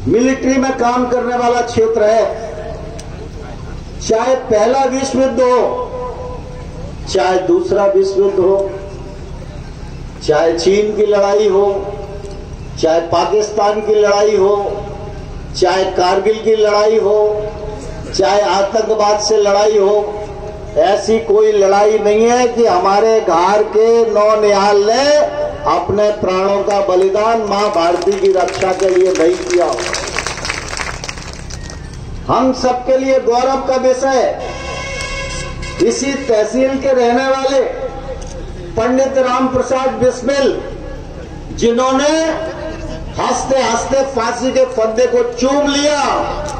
Military में काम करने वाला क्षेत्र है। चाहे पहला विश्व युद्ध हो, चाहे दूसरा विश्व युद्ध हो, चाहे चीन की लड़ाई हो, चाहे पाकिस्तान की लड़ाई हो, चाहे कारगिल की लड़ाई हो, चाहे आतंकवाद से लड़ाई हो, ऐसी कोई लड़ाई नहीं है कि हमारे घर के नौनिहाल ने अपने प्राणों का बलिदान मां भारती की रक्षा के लिए नहीं किया हो। हम सबके लिए गौरव का विषय है। इसी तहसील के रहने वाले पंडित राम प्रसाद बिस्मिल, जिन्होंने हंसते हंसते फांसी के फंदे को चूम लिया,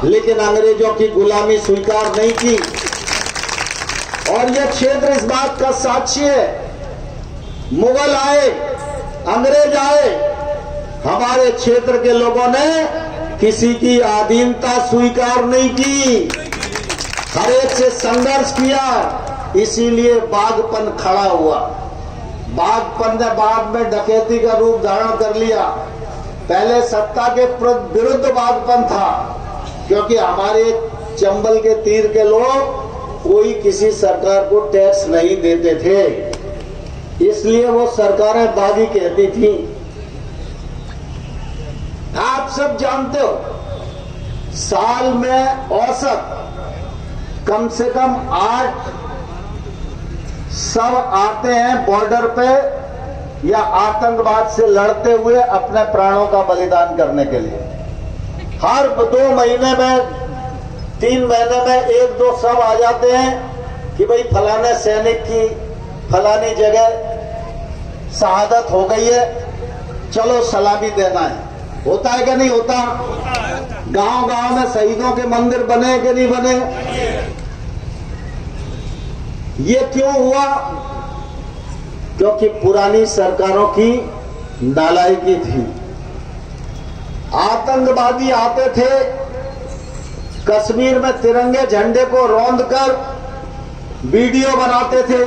लेकिन अंग्रेजों की गुलामी स्वीकार नहीं की। और यह क्षेत्र इस बात का साक्षी है। मुगल आए, अंग्रेज आए, हमारे क्षेत्र के लोगों ने किसी की अधीनता स्वीकार नहीं की, हर एक से संघर्ष किया। इसीलिए बागपन खड़ा हुआ। बागपन ने बाद में डकैती का रूप धारण कर लिया। पहले सत्ता के विरुद्ध बागपन था, क्योंकि हमारे चंबल के तीर के लोग कोई किसी सरकार को टैक्स नहीं देते थे, इसलिए वो सरकारें बागी कहती थी। आप सब जानते हो, साल में औसत कम से कम 8 शव आते हैं बॉर्डर पे या आतंकवाद से लड़ते हुए अपने प्राणों का बलिदान करने के लिए। हर 2 महीने में, 3 महीने में 1-2 शव आ जाते हैं कि भाई फलाने सैनिक की फलानी जगह शहादत हो गई है, चलो सलामी देना है। होता है कि नहीं होता? गांव गांव में शहीदों के मंदिर बने कि नहीं बने? ये क्यों हुआ? क्योंकि पुरानी सरकारों की नालायकी थी। आतंकवादी आते थे, कश्मीर में तिरंगे झंडे को रौंद कर वीडियो बनाते थे।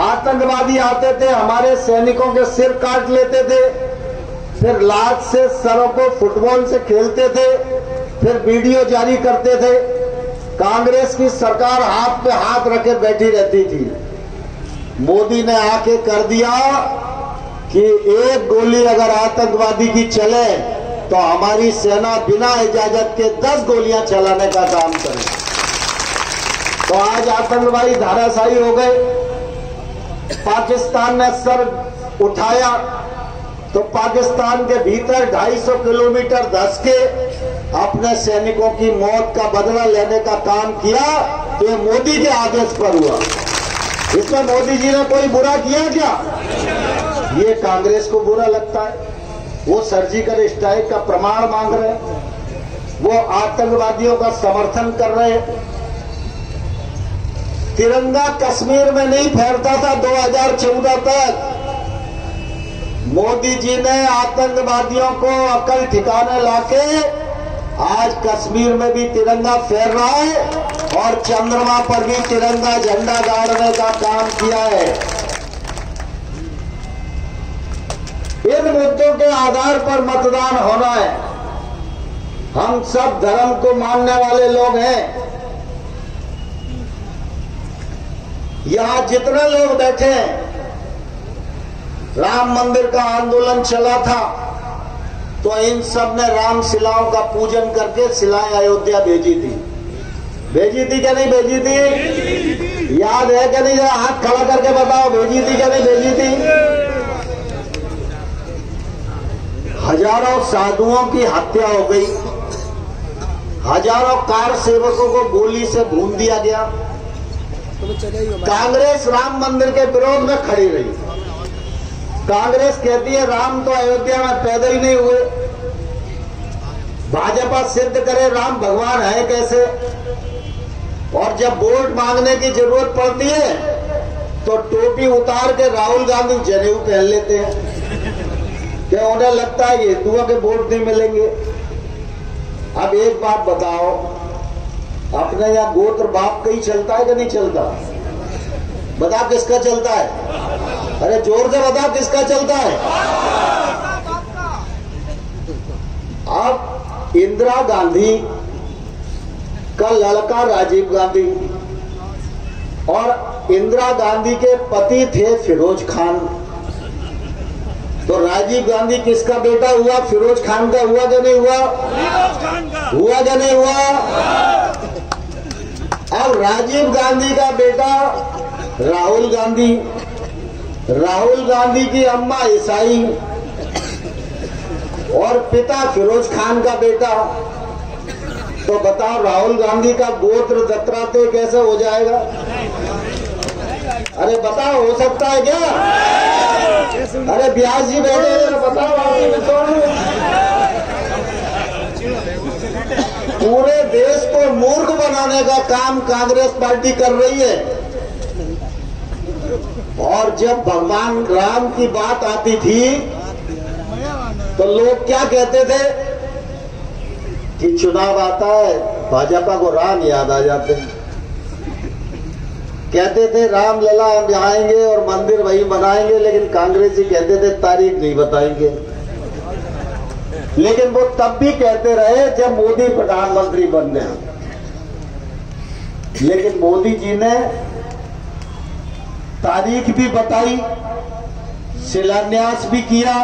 आतंकवादी आते थे, हमारे सैनिकों के सिर काट लेते थे, फिर लात से सरों को फुटबॉल से खेलते थे, फिर वीडियो जारी करते थे। कांग्रेस की सरकार हाथ पे हाथ रखे बैठी रहती थी। मोदी ने आके कर दिया कि एक गोली अगर आतंकवादी की चले तो हमारी सेना बिना इजाजत के 10 गोलियां चलाने का काम करे। तो आज आतंकवादी धाराशायी हो गए। पाकिस्तान ने सर उठाया तो पाकिस्तान के भीतर 250 किलोमीटर धंस के अपने सैनिकों की मौत का बदला लेने का काम किया। तो ये मोदी के आदेश पर हुआ। इसमें मोदी जी ने कोई बुरा किया क्या? ये कांग्रेस को बुरा लगता है। वो सर्जिकल स्ट्राइक का प्रमाण मांग रहे हैं, वो आतंकवादियों का समर्थन कर रहे हैं। तिरंगा कश्मीर में नहीं फहरता था 2014 तक। मोदी जी ने आतंकवादियों को अकल ठिकाने लाके आज कश्मीर में भी तिरंगा फहर रहा है और चंद्रमा पर भी तिरंगा झंडा गाड़ने का काम किया है। इन मुद्दों के आधार पर मतदान होना है। हम सब धर्म को मानने वाले लोग हैं। यहां जितने लोग बैठे हैं, राम मंदिर का आंदोलन चला था तो इन सब ने राम शिलाओं का पूजन करके शिलाएं अयोध्या भेजी थी। भेजी थी क्या नहीं भेजी थी? याद है क्या नहीं? हाथ खड़ा करके बताओ, भेजी थी क्या नहीं भेजी थी? हजारों साधुओं की हत्या हो गई, हजारों कार सेवकों को गोली से भून दिया गया। कांग्रेस राम मंदिर के विरोध में खड़ी रही। कांग्रेस कहती है राम तो अयोध्या में पैदा ही नहीं हुए। भाजपा सिद्ध करे राम भगवान है कैसे। और जब वोट मांगने की जरूरत पड़ती है तो टोपी उतार के राहुल गांधी जनेऊ पहन लेते हैं, क्या उन्हें लगता है हिंदुओं के वोट नहीं मिलेंगे। अब एक बात बताओ, अपने यहाँ गोत्र बाप का ही चलता है कि नहीं चलता? बता किसका चलता है? अरे जोर से बता किसका चलता है? अब इंदिरा गांधी का लड़का राजीव गांधी और इंदिरा गांधी के पति थे फिरोज खान। तो राजीव गांधी किसका बेटा हुआ? फिरोज खान का हुआ क्या नहीं हुआ? हुआ क्या नहीं हुआ? अब राजीव गांधी का बेटा राहुल गांधी, राहुल गांधी की अम्मा ईसाई और पिता फिरोज खान का बेटा। तो बताओ राहुल गांधी का गोत्र दत्तात्रेय कैसे हो जाएगा? अरे बताओ, हो सकता है क्या? अरे व्यास जी बैठे हैं, बताओ। पूरे देश को मूर्ख बनाने का काम कांग्रेस पार्टी कर रही है। और जब भगवान राम की बात आती थी तो लोग क्या कहते थे कि चुनाव आता है, भाजपा को राम याद आ जाते हैं। कहते थे राम लला हम आएंगे और मंदिर वही बनाएंगे, लेकिन कांग्रेसी कहते थे तारीख नहीं बताएंगे। लेकिन वो तब भी कहते रहे जब मोदी प्रधानमंत्री बन गए। लेकिन मोदी जी ने तारीख भी बताई, शिलान्यास भी किया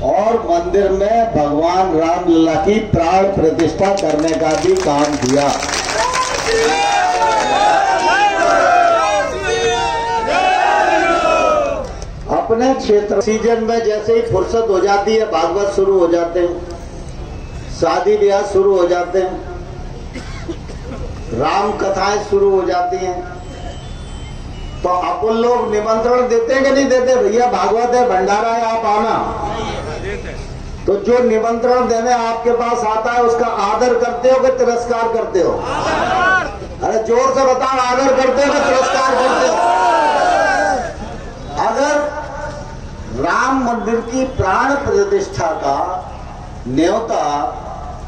और मंदिर में भगवान रामलला की प्राण प्रतिष्ठा करने का भी काम किया। अपने क्षेत्र सीजन में जैसे ही फुर्सत हो जाती है, भागवत शुरू हो जाते हैं, शादी ब्याह शुरू हो जाते हैं, राम कथाएं शुरू हो जाती हैं। तो अपन लोग निमंत्रण देते हैं कि नहीं देते? भैया भागवत है, भंडारा है, आप आना। तो जो निमंत्रण देने आपके पास आता है उसका आदर करते हो कि तिरस्कार करते हो? अरे जोर से बताओ, आदर करते हो कि तिरस्कार करते हो? अगर राम मंदिर की प्राण प्रतिष्ठा का न्योता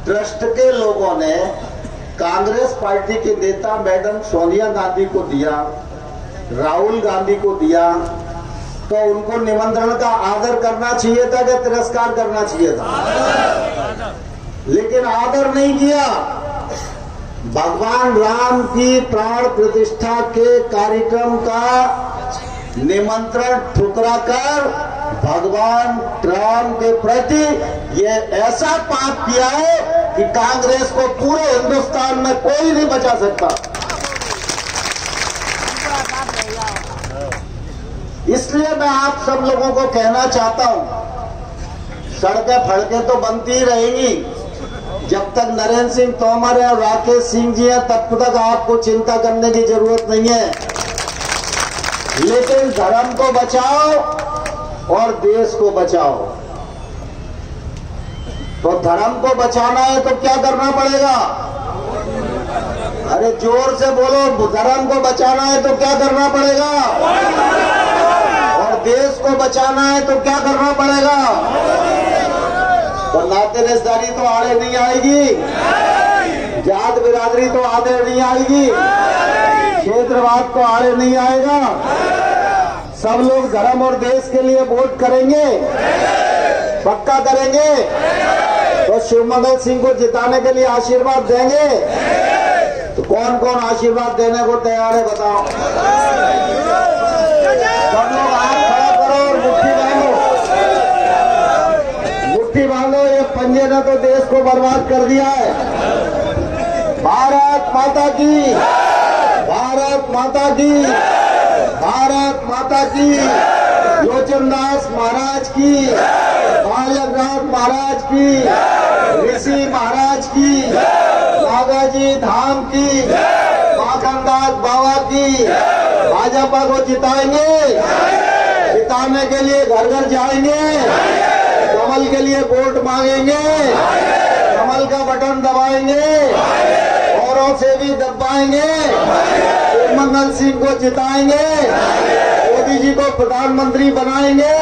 ट्रस्ट के लोगों ने कांग्रेस पार्टी के नेता मैडम सोनिया गांधी को दिया, राहुल गांधी को दिया, तो उनको निमंत्रण का आदर करना चाहिए था कि तिरस्कार करना चाहिए था? लेकिन आदर नहीं किया। भगवान राम की प्राण प्रतिष्ठा के कार्यक्रम का निमंत्रण ठुकरा कर भगवान राम के प्रति ये ऐसा पाप किया है कि कांग्रेस को पूरे हिंदुस्तान में कोई नहीं बचा सकता। इसलिए मैं आप सब लोगों को कहना चाहता हूं, सड़कें फड़कें तो बनती ही रहेंगी। जब तक नरेंद्र सिंह तोमर है और राकेश सिंह जी हैं तब तक आपको चिंता करने की जरूरत नहीं है। लेकिन धर्म को बचाओ और देश को बचाओ। तो धर्म को बचाना है तो क्या करना पड़ेगा? अरे जोर से बोलो, धर्म को बचाना है तो क्या करना पड़ेगा? और देश को बचाना है तो क्या करना पड़ेगा? तो नाते रिश्तेदारी तो आड़े नहीं आएगी, जात बिरादरी तो आड़े नहीं आएगी, क्षेत्रवाद तो आड़े नहीं आएगा। सब लोग धर्म और देश के लिए वोट करेंगे, पक्का करेंगे। तो शिवमंगल सिंह को जिताने के लिए आशीर्वाद देंगे। तो कौन कौन आशीर्वाद देने को तैयार है बताओ? सब लोग हाथ खड़ा करो और मुट्ठी बांधो, मुट्ठी बांधो। ये पंजे ने तो देश को बर्बाद कर दिया है। भारत माता की, भारत माता की, भारत माता की। लोचनदास महाराज की, बालकनाथ महाराज की, ऋषि महाराज की, नागाजी धाम की, माखनदास बाबा की। भाजपा को जिताएंगे, जिताने के लिए घर घर जाएंगे, कमल के लिए वोट मांगेंगे, कमल का बटन दबाएंगे, औरों से भी दबाएंगे, शिवमंगल सिंह को जिताएंगे, मोदी जी को प्रधानमंत्री बनाएंगे।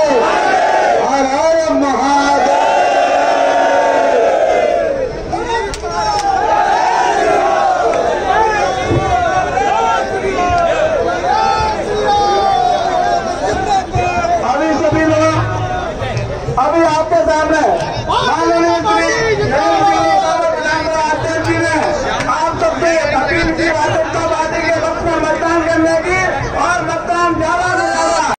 हर हर महादेव। अभी सभी लोग, अभी आपके सामने